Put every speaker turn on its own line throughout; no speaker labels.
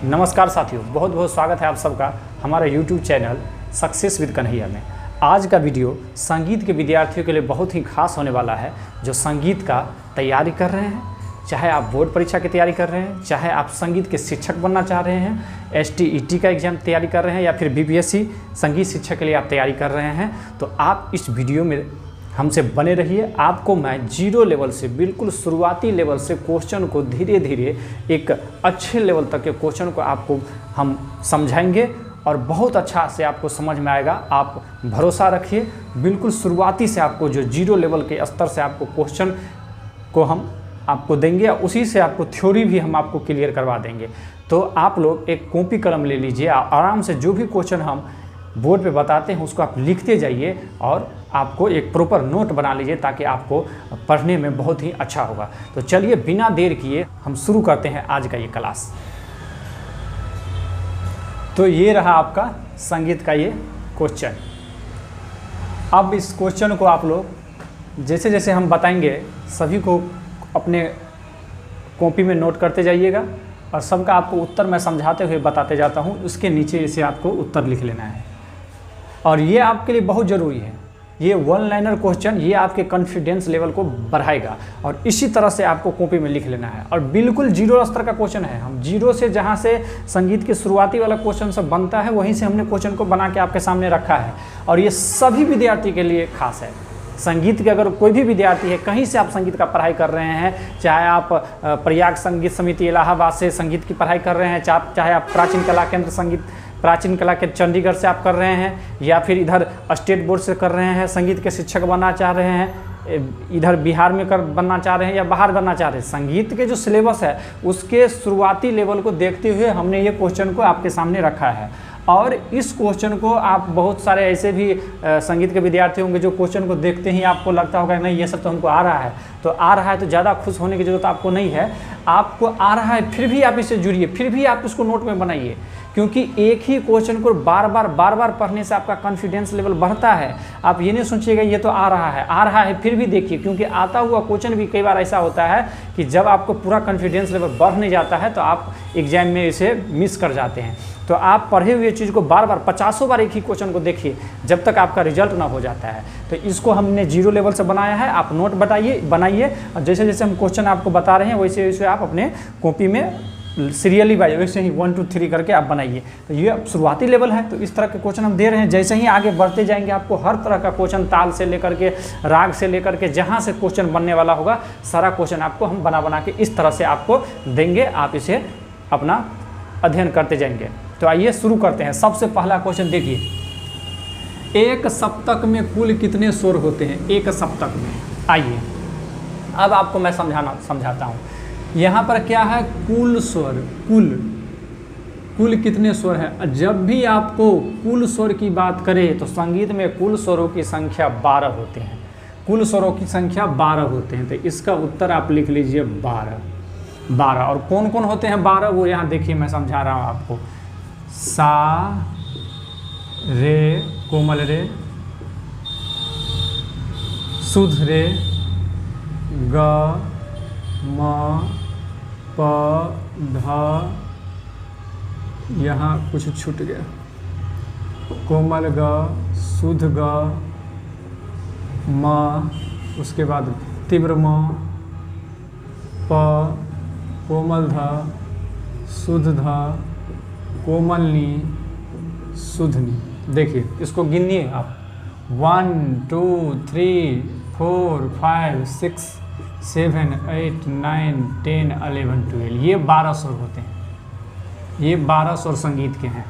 नमस्कार साथियों, बहुत बहुत स्वागत है आप सबका हमारे YouTube channel success with Kanhaiya में। आज का वीडियो संगीत के विद्यार्थियों के लिए बहुत ही खास होने वाला है, जो संगीत का तैयारी कर रहे हैं। चाहे आप बोर्ड परीक्षा की तैयारी कर रहे हैं, चाहे आप संगीत के शिक्षक बनना चाह रहे हैं, STET का एग्ज़ाम तैयारी कर रहे हैं, या फिर BPSC संगीत शिक्षक के लिए आप तैयारी कर रहे हैं, तो आप इस वीडियो में हमसे बने रहिए। आपको मैं जीरो लेवल से, बिल्कुल शुरुआती लेवल से क्वेश्चन को धीरे धीरे एक अच्छे लेवल तक के क्वेश्चन को आपको हम समझाएंगे और बहुत अच्छा से आपको समझ में आएगा। आप भरोसा रखिए, बिल्कुल शुरुआती से आपको जो जीरो लेवल के स्तर से आपको क्वेश्चन को हम आपको देंगे, उसी से आपको थ्योरी भी हम आपको क्लियर करवा देंगे। तो आप लोग एक कॉपी कलम ले लीजिए, आराम से जो भी क्वेश्चन हम बोर्ड पे बताते हैं उसको आप लिखते जाइए और आपको एक प्रॉपर नोट बना लीजिए, ताकि आपको पढ़ने में बहुत ही अच्छा होगा। तो चलिए बिना देर किए हम शुरू करते हैं आज का ये क्लास। तो ये रहा आपका संगीत का ये क्वेश्चन। अब इस क्वेश्चन को आप लोग जैसे जैसे हम बताएंगे सभी को अपने कॉपी में नोट करते जाइएगा, और सबका आपको उत्तर मैं समझाते हुए बताते जाता हूँ। उसके नीचे इसे आपको उत्तर लिख लेना है, और ये आपके लिए बहुत ज़रूरी है। ये वन लाइनर क्वेश्चन ये आपके कॉन्फिडेंस लेवल को बढ़ाएगा, और इसी तरह से आपको कॉपी में लिख लेना है। और बिल्कुल जीरो स्तर का क्वेश्चन है। हम जीरो से, जहाँ से संगीत के शुरुआती वाला क्वेश्चन सब बनता है, वहीं से हमने क्वेश्चन को बना के आपके सामने रखा है। और ये सभी विद्यार्थी के लिए खास है। संगीत के अगर कोई भी विद्यार्थी है, कहीं से आप संगीत का पढ़ाई कर रहे हैं, चाहे आप प्रयाग संगीत समिति इलाहाबाद से संगीत की पढ़ाई कर रहे हैं, चाहे आप प्राचीन कला केंद्र संगीत, प्राचीन कला के चंडीगढ़ से आप कर रहे हैं, या फिर इधर स्टेट बोर्ड से कर रहे हैं, संगीत के शिक्षक बनना चाह रहे हैं, इधर बिहार में बनना चाह रहे हैं या बाहर बनना चाह रहे हैं, संगीत के जो सिलेबस है उसके शुरुआती लेवल को देखते हुए हमने ये क्वेश्चन को आपके सामने रखा है। और इस क्वेश्चन को आप बहुत सारे ऐसे भी संगीत के विद्यार्थी होंगे जो क्वेश्चन को देखते ही आपको लगता होगा नहीं ये सब तो हमको आ रहा है। तो आ रहा है तो ज़्यादा खुश होने की ज़रूरत आपको नहीं है। आपको आ रहा है फिर भी आप इससे जुड़िए, फिर भी आप इसको नोट में बनाइए, क्योंकि एक ही क्वेश्चन को बार बार पढ़ने से आपका कॉन्फिडेंस लेवल बढ़ता है। आप ये नहीं सोचिएगा ये तो आ रहा है फिर भी देखिए, क्योंकि आता हुआ क्वेश्चन भी कई बार ऐसा होता है कि जब आपको पूरा कॉन्फिडेंस लेवल बढ़ने जाता है तो आप एग्जाम में इसे मिस कर जाते हैं। तो आप पढ़े हुए चीज़ को बार 50 बार एक ही क्वेश्चन को देखिए जब तक आपका रिजल्ट ना हो जाता है। तो इसको हमने जीरो लेवल से बनाया है। आप नोट बनाइए, और जैसे जैसे हम क्वेश्चन आपको बता रहे हैं वैसे वैसे आप अपने कॉपी में सीरियली वाइज वैसे ही 1 2 3 करके आप बनाइए। तो ये शुरुआती लेवल है, तो इस तरह के क्वेश्चन हम दे रहे हैं। जैसे ही आगे बढ़ते जाएंगे आपको हर तरह का क्वेश्चन, ताल से लेकर के राग से लेकर के जहाँ से क्वेश्चन बनने वाला होगा, सारा क्वेश्चन आपको हम बना के इस तरह से आपको देंगे। आप इसे अपना अध्ययन करते जाएंगे। तो आइए शुरू करते हैं। सबसे पहला क्वेश्चन देखिए, एक सप्तक में कुल कितने स्वर होते हैं? एक सप्तक में। आइए अब आपको मैं समझाता हूँ। यहाँ पर क्या है? कुल स्वर। कुल कितने स्वर है? जब भी आपको कुल स्वर की बात करें तो संगीत में कुल स्वरों की संख्या 12 होते हैं। कुल स्वरों की संख्या 12 होते हैं। तो इसका उत्तर आप लिख लीजिए 12। और कौन कौन होते हैं 12? वो यहाँ देखिए, मैं समझा रहा हूँ आपको। सा, रे कोमल रे, शुद्ध रे, ग, म, प, ध, यहाँ कुछ छूट गया, कोमल ग, शुद्ध ग, म, उसके बाद तीव्र म, प, कोमल ध, शुद्ध ध, कोमल नी, शुद्ध नी। देखिए इसको गिनिए आप, 1 2 3 4 5 6 7 8 9 10 11 12। ये 12 स्वर होते हैं। ये 12 स्वर संगीत के हैं।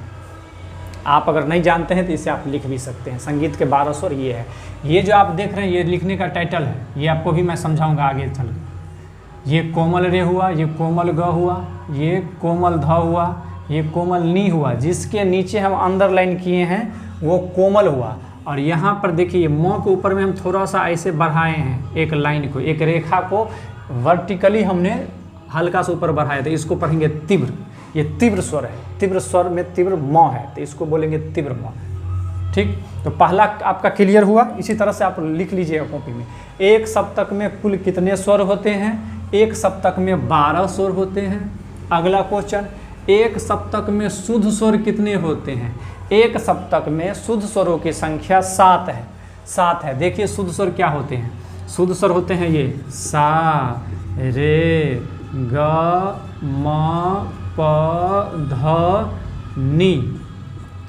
आप अगर नहीं जानते हैं तो इसे आप लिख भी सकते हैं। संगीत के 12 स्वर ये है। ये जो आप देख रहे हैं ये लिखने का टाइटल है, ये आपको भी मैं समझाऊंगा आगे चल के। ये कोमल रे हुआ, ये कोमल ग हुआ, ये कोमल ध हुआ, ये कोमल नी हुआ। जिसके नीचे हम अंडरलाइन किए हैं वो कोमल हुआ। और यहाँ पर देखिए म के ऊपर में हम थोड़ा सा ऐसे बढ़ाए हैं, एक लाइन को, एक रेखा को वर्टिकली हमने हल्का सा ऊपर बढ़ाया। तो इसको पढ़ेंगे तीव्र। ये तीव्र स्वर है। तीव्र स्वर में तीव्र म है, तो इसको बोलेंगे तीव्र म। ठीक, तो पहला आपका क्लियर हुआ। इसी तरह से आप लिख लीजिएगा कॉपी में। एक सप्तक में कुल कितने स्वर होते हैं? एक सप्तक में 12 स्वर होते हैं। अगला क्वेश्चन, एक सप्तक में शुद्ध स्वर कितने होते हैं? एक सप्तक में शुद्ध स्वरों की संख्या 7 है। 7 है। देखिए शुद्ध स्वर क्या होते हैं? शुद्ध स्वर होते हैं ये सा, रे, ग, म, प, ध, नी,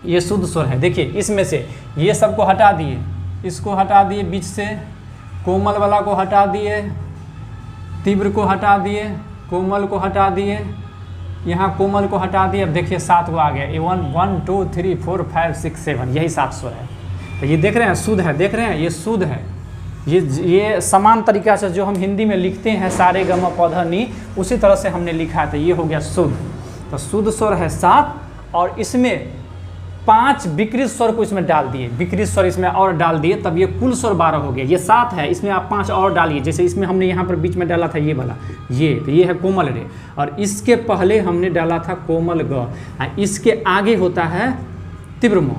ये शुद्ध स्वर है। देखिए इसमें से ये सबको हटा दिए, इसको हटा दिए बीच से, कोमल वाला को हटा दिए, तीव्र को हटा दिए, कोमल को हटा दिए, यहाँ कोमल को हटा दिए। अब देखिए 7 को आ गया, ये 1 1 2 3 4 5 6 7, यही 7 स्वर है। तो ये देख रहे हैं शुद्ध है, देख रहे हैं ये शुद्ध है। ये समान तरीका से जो हम हिंदी में लिखते हैं सारे ग म प ध नी, उसी तरह से हमने लिखा है। तो ये हो गया शुद्ध। तो शुद्ध स्वर है 7 और इसमें 5 विकृत स्वर को इसमें डाल दिए, विकृत स्वर इसमें और डाल दिए, तब ये कुल स्वर 12 हो गया। ये 7 है, इसमें आप 5 और डालिए। जैसे इसमें हमने यहाँ पर बीच में डाला था ये वाला, ये तो ये है कोमल रे, और इसके पहले हमने डाला था कोमल ग, इसके आगे होता है तीव्र म,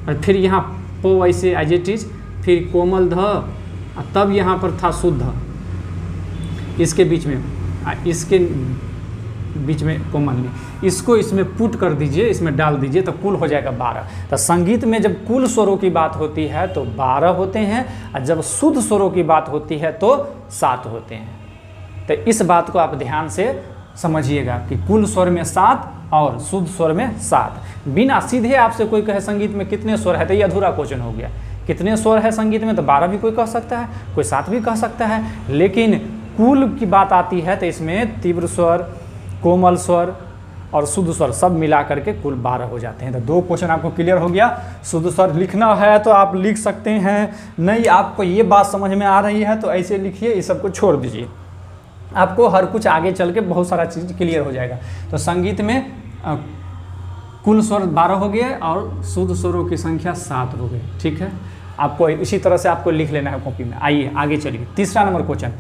और फिर यहाँ पो ऐसे एज इट इज, फिर कोमल ध, तब यहाँ पर था शुद्ध, इसके बीच में, इसके बीच में कोमल नहीं। इसको इसमें पुट कर दीजिए, इसमें डाल दीजिए, तो कुल हो जाएगा 12। तो संगीत में जब कुल स्वरों की बात होती है तो 12 होते हैं, और जब शुद्ध स्वरों की बात होती है तो 7 होते हैं। तो इस बात को आप ध्यान से समझिएगा कि कुल स्वर में 7 और शुद्ध स्वर में 7। बिना सीधे आपसे कोई कहे संगीत में कितने स्वर है, तो ये अधूरा क्वेश्चन हो गया। कितने स्वर है संगीत में, तो 12 भी कोई कह सकता है, कोई 7 भी कह सकता है, लेकिन कुल की बात आती है तो इसमें तीव्र स्वर, कोमल स्वर और शुद्ध स्वर सब मिला करके कुल 12 हो जाते हैं। तो 2 क्वेश्चन आपको क्लियर हो गया। शुद्ध स्वर लिखना है तो आप लिख सकते हैं, नहीं आपको ये बात समझ में आ रही है तो ऐसे लिखिए, ये सबको छोड़ दीजिए, आपको हर कुछ आगे चल के बहुत सारा चीज़ क्लियर हो जाएगा। तो संगीत में कुल स्वर 12 हो गए और शुद्ध स्वरों की संख्या 7 हो गई। ठीक है, आपको इसी तरह से आपको लिख लेना है कॉपी में। आइए आगे चलिए, तीसरा नंबर क्वेश्चन,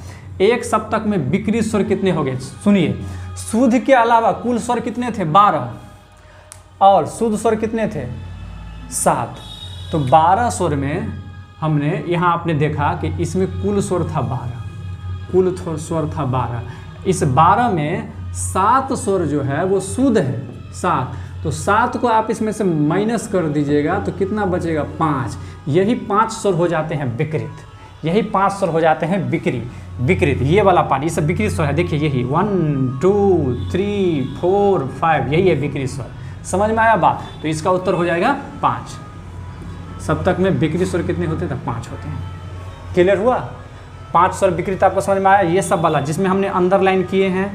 एक सप्तक में विकृत स्वर कितने हो गए? सुनिए, शुद्ध के अलावा कुल स्वर कितने थे? 12, और शुद्ध स्वर कितने थे? 7। तो 12 स्वर में हमने यहाँ आपने देखा कि इसमें कुल स्वर था 12, कुल स्वर था 12। इस 12 में 7 स्वर जो है वो शुद्ध है, 7। तो 7 को आप इसमें से माइनस कर दीजिएगा तो कितना बचेगा? 5। यही 5 स्वर हो जाते हैं विकृत, यही 5 स्वर हो जाते हैं विकृत। ये वाला पार्ट, ये सब विकृत स्वर है। देखिए यही 1 2 3 4 5, यही है विकृत स्वर। समझ में आया बात? तो इसका उत्तर हो जाएगा 5। सप्तक में विकृत स्वर कितने होते हैं? तो 5 होते हैं। क्लियर हुआ? 5 स्वर विकृत आपको समझ में आया? ये सब वाला जिसमें हमने अंडरलाइन किए हैं,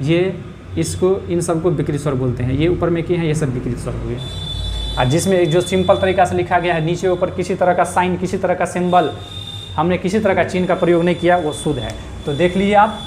ये इसको, इन सबको विकृत स्वर बोलते हैं। ये ऊपर में किए हैं, ये सब विकृत स्वर हुए। और जिसमें जो सिंपल तरीका से लिखा गया है, नीचे ऊपर किसी तरह का साइन, किसी तरह का सिंबल, हमने किसी तरह का चिन्ह का प्रयोग नहीं किया, वो शुद्ध है। तो देख लीजिए आप,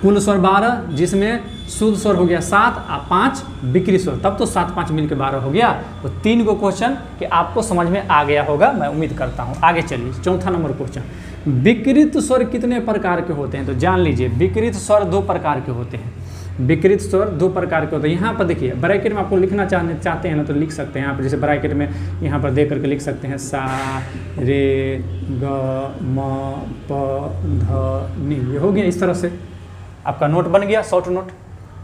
कुल स्वर 12, जिसमें शुद्ध स्वर हो गया 7 और 5 विकृत स्वर, तब तो 7 5 मिलकर 12 हो गया। तो 3 को क्वेश्चन कि आपको समझ में आ गया होगा, मैं उम्मीद करता हूँ। आगे चलिए, चौथा नंबर क्वेश्चन, विकृत स्वर कितने प्रकार के होते हैं? तो जान लीजिए, विकृत स्वर 2 प्रकार के होते हैं। विकृत स्वर 2 प्रकार के होते हैं। यहाँ पर देखिए, ब्रैकेट में आपको लिखना चाहते हैं ना, तो लिख सकते हैं। यहाँ पर जैसे ब्रैकेट में यहाँ पर दे करके लिख सकते हैं, सा, रे, ग, म, प, ध, नी, ये हो गया। इस तरह से आपका नोट बन गया, शॉर्ट नोट।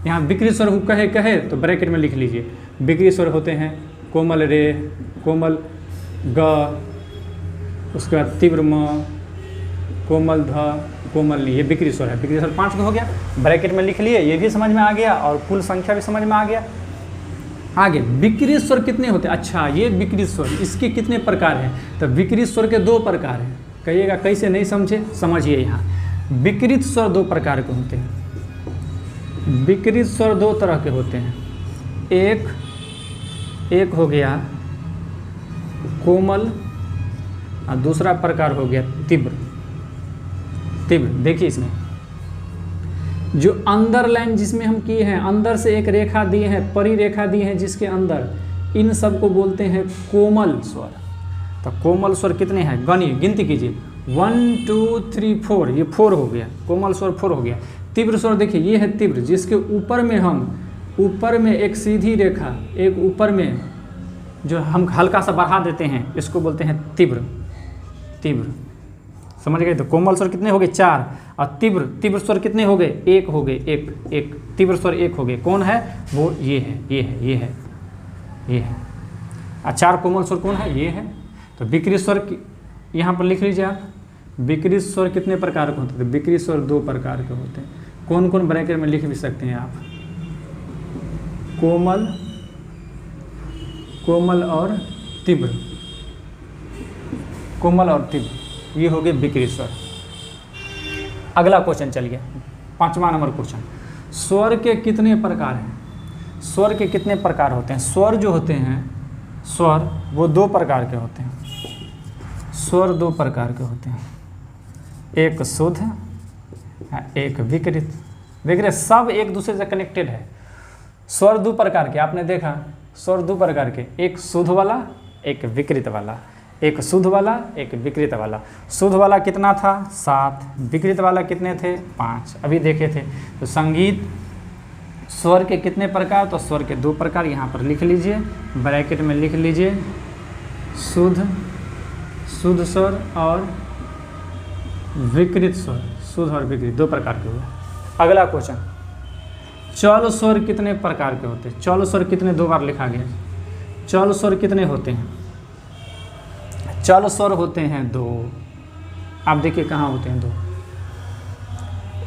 यहाँ विकृत स्वर कहे तो ब्रैकेट में लिख लीजिए। विकृत स्वर होते हैं कोमल रे, कोमल ग, उसके बाद तीव्र म, कोमल ध, कोमल नी, ये विकृत स्वर है। विकृत स्वर 5 को हो गया, ब्रैकेट में लिख लिए, ये भी समझ में आ गया और कुल संख्या भी समझ में आ गया। आगे विकृत स्वर कितने होते हैं? अच्छा, ये विकृत स्वर, इसके कितने प्रकार हैं? तो विकृत स्वर के 2 प्रकार हैं। कहिएगा कैसे, नहीं समझे? समझिए, यहाँ विकृत स्वर 2 प्रकार के होते हैं। विकृत स्वर 2 तरह के होते हैं। एक हो गया कोमल और दूसरा प्रकार हो गया तीव्र। देखिए इसमें जो अंडरलाइन जिसमें हम किए हैं, अंदर से एक रेखा दिए हैं, परिरेखा दी है जिसके अंदर, इन सब को बोलते हैं कोमल स्वर। तो कोमल स्वर कितने हैं? गणिए, गिनती कीजिए, 1 2 3 4, ये 4 हो गया, कोमल स्वर 4 हो गया। तीव्र स्वर देखिए, ये है तीव्र, जिसके ऊपर में हम, ऊपर में एक सीधी रेखा, एक ऊपर में जो हम हल्का सा बढ़ा देते हैं, इसको बोलते हैं तीव्र। समझ गए। तो कोमल स्वर कितने हो गए 4, और तीव्र स्वर कितने हो गए 1 हो गए, एक तीव्र स्वर 1 हो गए। कौन है वो, ये है। और 4 कोमल स्वर कौन है, ये है। तो विकृत स्वर यहाँ पर लिख लीजिए आप। विकृत स्वर कितने प्रकार के होते हैं, तो विकृत स्वर 2 प्रकार के होते हैं। कौन कौन, ब्रैकेट में लिख भी सकते हैं आप, कोमल और तीव्र, ये हो गए विकृत स्वर। अगला क्वेश्चन चलिए, 5वां नंबर क्वेश्चन। स्वर के कितने प्रकार हैं, स्वर के कितने प्रकार होते हैं। स्वर जो होते हैं, स्वर वो 2 प्रकार के होते हैं। स्वर 2 प्रकार के होते हैं, एक शुद्ध, एक विकृत। देख रहे सब एक दूसरे से कनेक्टेड है। स्वर 2 प्रकार के, आपने देखा स्वर 2 प्रकार के, एक शुद्ध वाला, एक विकृत वाला। एक शुद्ध वाला, एक विकृत वाला। शुद्ध वाला कितना था 7, विकृत वाला कितने थे 5, अभी देखे थे। तो संगीत स्वर के कितने प्रकार, तो स्वर के 2 प्रकार, यहाँ पर लिख लीजिए, ब्रैकेट में लिख लीजिए, शुद्ध स्वर और विकृत स्वर। शुद्ध और विकृत 2 प्रकार के हुए। अगला क्वेश्चन, चौल स्वर कितने प्रकार के होते हैं। चौल स्वर कितने, 2 बार लिखा गया। चौल स्वर कितने होते हैं, चौल स्वर होते हैं 2। आप देखिए कहाँ होते हैं 2,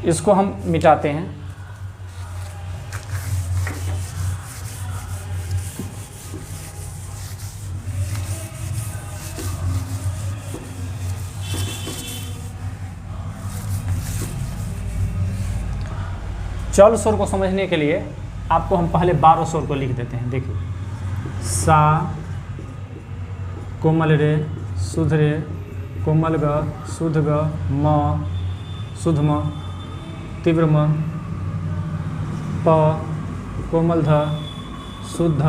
इसको हम मिटाते हैं। चौल स्वर को समझने के लिए आपको हम पहले 12 स्वर को लिख देते हैं। देखिए, सा, कोमल रे, शुद्ध रे, कोमल ग, शुद्ध ग, म, शुद्ध म, तीव्र म, प, कोमल ध, शुद्ध,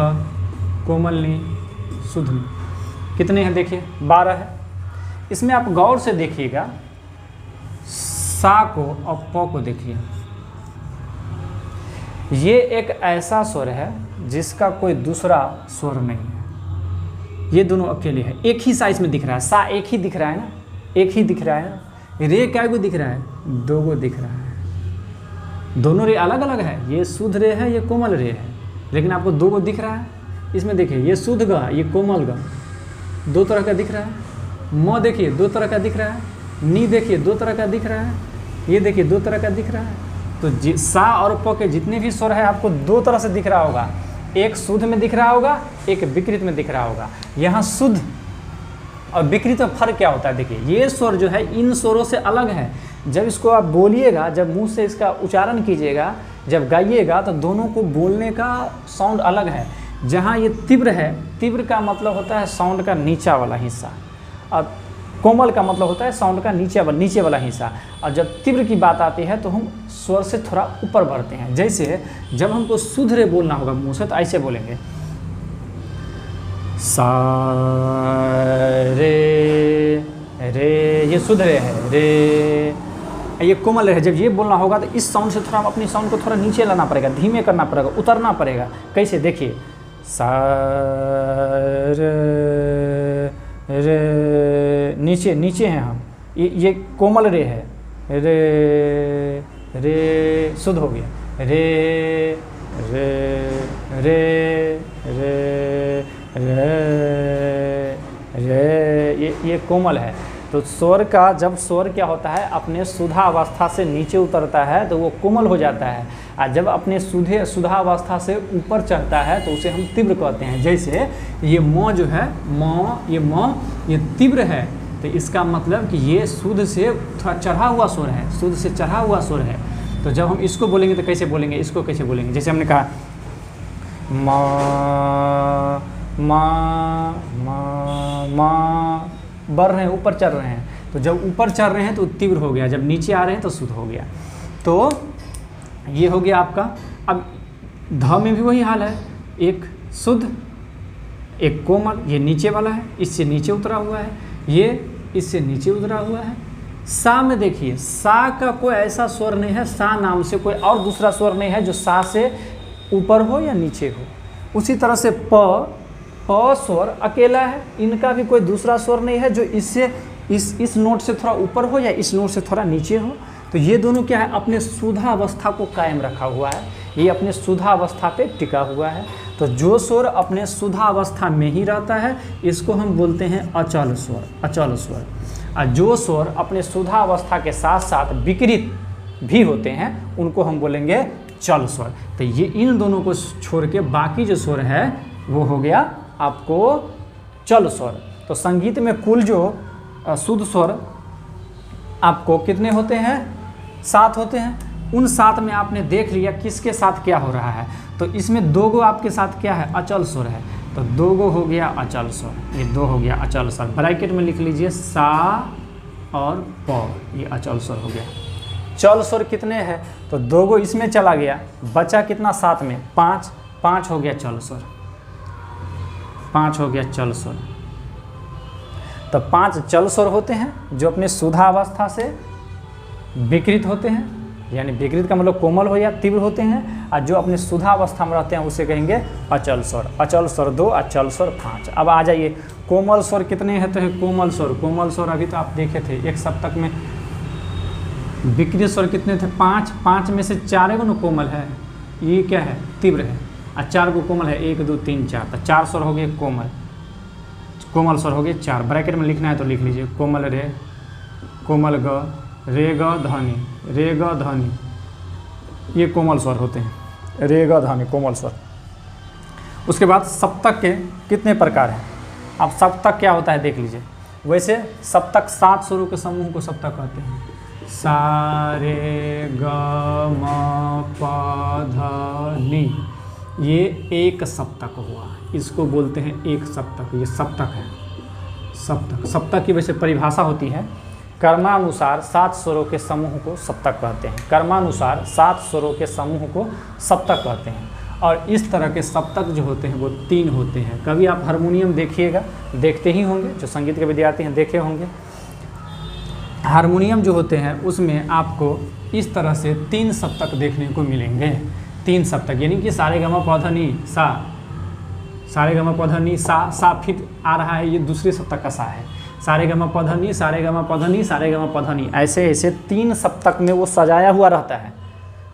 कोमल नी, शुद्ध नी। कितने हैं देखिए 12 है। इसमें आप गौर से देखिएगा, सा को और प को देखिए। ये एक ऐसा स्वर है जिसका कोई दूसरा स्वर नहीं है। ये दोनों अकेले हैं, एक ही साइज में दिख रहा है। सा एक ही दिख रहा है ना, एक ही दिख रहा है ना। रे क्या को दिख रहा है, 2 को दिख रहा है। दोनों रे अलग अलग है, ये शुद्ध रे है, ये कोमल रे है, लेकिन आपको 2 को दिख रहा है। इसमें देखिए, ये शुद्ध गा, ये कोमल गा, 2 तरह का दिख रहा है। म देखिए 2 तरह का दिख रहा है। नी देखिए 2 तरह का दिख रहा है। ये देखिए 2 तरह का दिख रहा है। तो सा और प के जितने भी स्वर है आपको 2 तरह से दिख रहा होगा। एक शुद्ध में दिख रहा होगा, एक विकृत में दिख रहा होगा। यहाँ शुद्ध और विकृत में फर्क क्या होता है, देखिए ये स्वर जो है इन स्वरों से अलग है। जब इसको आप बोलिएगा, जब मुंह से इसका उच्चारण कीजिएगा, जब गाइएगा, तो दोनों को बोलने का साउंड अलग है। जहाँ ये तीव्र है, तीव्र का मतलब होता है साउंड का नीचा वाला हिस्सा, और कोमल का मतलब होता है साउंड का नीचे वाला हिस्सा। और जब तीव्र की बात आती है तो हम स्वर से थोड़ा ऊपर बढ़ते हैं। जैसे जब हमको शुद्ध रे बोलना होगा मुंह से, तो ऐसे बोलेंगे, सा रे, ये शुद्ध रे है, रे ये कोमल रे है। जब ये बोलना होगा तो इस साउंड से थोड़ा अपनी साउंड को थोड़ा नीचे लाना पड़ेगा, धीमे करना पड़ेगा, उतरना पड़ेगा। कैसे, देखिए, सा रे, नीचे हैं हम, ये कोमल रे है, रे शुद्ध हो गया, रे ये कोमल है। तो स्वर का, जब स्वर क्या होता है अपने सुधावस्था से नीचे उतरता है तो वो कोमल हो जाता है, और जब अपने सुधावस्था से ऊपर चढ़ता है तो उसे हम तीव्र कहते हैं। जैसे ये म जो है, ये तीव्र है, तो इसका मतलब कि ये शुद्ध से थोड़ा चढ़ा हुआ स्वर है, शुद्ध से चढ़ा हुआ स्वर है। तो जब हम इसको बोलेंगे तो कैसे बोलेंगे, इसको कैसे बोलेंगे, जैसे हमने कहा मा बढ़ रहे हैं, ऊपर चढ़ रहे हैं। तो जब ऊपर चढ़ रहे हैं तो तीव्र हो गया, जब नीचे आ रहे हैं तो शुद्ध हो गया। तो ये हो गया आपका। अब ध में भी वही हाल है, एक शुद्ध, एक कोमल, ये नीचे वाला है, इससे नीचे उतरा हुआ है, ये इससे नीचे उतरा हुआ है। सा में देखिए, सा का कोई ऐसा स्वर नहीं है, सा नाम से कोई और दूसरा स्वर नहीं है जो सा से ऊपर हो या नीचे हो। उसी तरह से प स्वर अकेला है, इनका भी कोई दूसरा स्वर नहीं है जो इससे इस नोट से थोड़ा ऊपर हो या इस नोट से थोड़ा नीचे हो, तो ये दोनों क्या है, अपने सुधा अवस्था को कायम रखा हुआ है, ये अपने सुधा अवस्था पे टिका हुआ है। तो जो स्वर अपने सुधा अवस्था में ही रहता है इसको हम बोलते हैं अचल स्वर, अचल स्वर। और जो स्वर अपने सुधा अवस्था के साथ साथ विकृत भी होते हैं उनको हम बोलेंगे चल स्वर। तो ये इन दोनों को छोड़ के बाकी जो स्वर है वो हो गया आपको चल स्वर। तो संगीत में कुल जो शुद्ध स्वर आपको कितने होते हैं, 7 होते हैं। उन 7 में आपने देख लिया किसके साथ क्या हो रहा है। तो इसमें 2 गो आपके साथ क्या है, अचल स्वर है, तो 2 गो हो गया अचल स्वर, ये 2 हो गया अचल स्वर। ब्रैकेट में लिख लीजिए सा और प, ये अचल स्वर हो गया। चल स्वर कितने हैं, तो 2 गो इसमें चला गया, बचा कितना 7 में 5, 5 हो गया चल स्वर, 5 हो गया चल स्वर। तो 5 चल स्वर होते हैं जो अपने सुधा अवस्था से विकृत होते हैं, यानी विकृत का मतलब कोमल हो या तीव्र होते हैं, और जो अपने सुधा अवस्था में रहते हैं उसे कहेंगे अचल स्वर। अचल स्वर 2, अचल स्वर 5। अब आ जाइए कोमल स्वर कितने हैं, तो है कोमल स्वर। कोमल स्वर अभी तो आप देखे थे एक सप्तक में विकृत स्वर कितने थे, 5। 5 में से 4 गो न कोमल है, ये क्या है, तीव्र है, और 4 गो कोमल है, 1 2 3 4, तो 4 स्वर हो गए कोमल, कोमल स्वर हो गए 4। ब्रैकेट में लिखना है तो लिख लीजिए कोमल रे, कोमल ग, रे ग धनी, रे ग धनी, ये कोमल स्वर होते हैं, रे ग धनी कोमल स्वर। उसके बाद सप्तक के कितने प्रकार हैं, अब सप्तक क्या होता है देख लीजिए। वैसे सप्तक 7 स्वरों के समूह को सप्तक कहते हैं। सा रे ग म प ध नि, ये एक सप्तक हुआ, इसको बोलते हैं एक सप्तक, ये सप्तक है। सप्तक, सप्तक की वैसे परिभाषा होती है कर्मानुसार 7 स्वरों के समूह को सप्तक कहते हैं। कर्मानुसार 7 स्वरों के समूह को सप्तक कहते हैं। और इस तरह के सप्तक जो होते हैं वो 3 होते हैं। कभी आप हारमोनियम देखिएगा, देखते ही होंगे, जो संगीत के विद्यार्थी हैं देखे होंगे। हारमोनियम जो होते हैं उसमें आपको इस तरह से 3 सप्तक देखने को मिलेंगे। 3 सप्तक यानी कि सारे ग म प ध नि सा, सारे ग म प ध नि सा फिर आ रहा है, ये दूसरे सप्तक का सा है। सारे ग म प ध नि, सारे ग म प ध नि, सारे ग म प ध नि, ऐसे ऐसे 3 सप्तक में वो सजाया हुआ रहता है।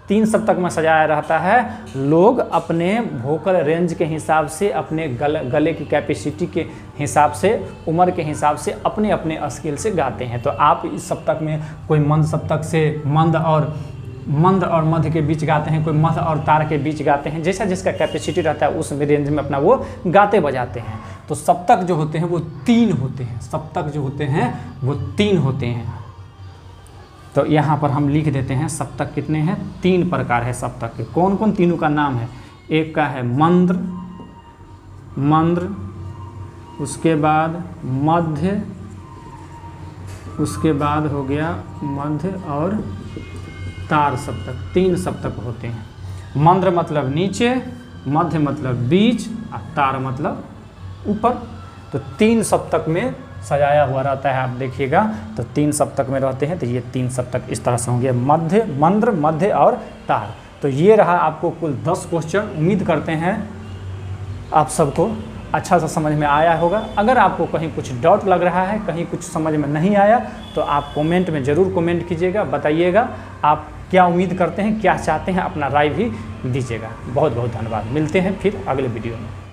3 सप्तक में सजाया रहता है। लोग अपने वोकल रेंज के हिसाब से, अपने गले की कैपेसिटी के हिसाब से, उम्र के हिसाब से अपने अपने स्केल से गाते हैं। तो आप इस सप्तक में कोई मंद सप्तक से मंद और मध्य के बीच गाते हैं, कोई मध्य और तार के बीच गाते हैं, जैसा जिसका कैपेसिटी रहता है उस रेंज में अपना वो गाते बजाते हैं। तो सप्तक जो होते हैं वो 3 होते हैं। सप्तक जो होते हैं वो 3 होते हैं। तो यहाँ पर हम लिख देते हैं सप्तक कितने हैं, 3 प्रकार है सप्तक के। कौन कौन तीनों का नाम है, एक का है मंद्र, मंद्र, उसके बाद मध्य, उसके बाद हो गया मध्य और तार सप्तक। 3 सप्तक होते हैं। मंद्र मतलब नीचे, मध्य मतलब बीच और तार मतलब ऊपर। तो 3 सप्तक में सजाया हुआ रहता है। आप देखिएगा तो 3 सप्तक में रहते हैं। तो ये 3 सप्तक इस तरह से होंगे, मध्य, मंद्र, मध्य और तार। तो ये रहा आपको कुल 10 क्वेश्चन। उम्मीद करते हैं आप सबको अच्छा सा समझ में आया होगा। अगर आपको कहीं कुछ डाउट लग रहा है, कहीं कुछ समझ में नहीं आया, तो आप कमेंट में ज़रूर कमेंट कीजिएगा, बताइएगा आप क्या उम्मीद करते हैं, क्या चाहते हैं, अपना राय भी दीजिएगा। बहुत बहुत धन्यवाद। मिलते हैं फिर अगले वीडियो में।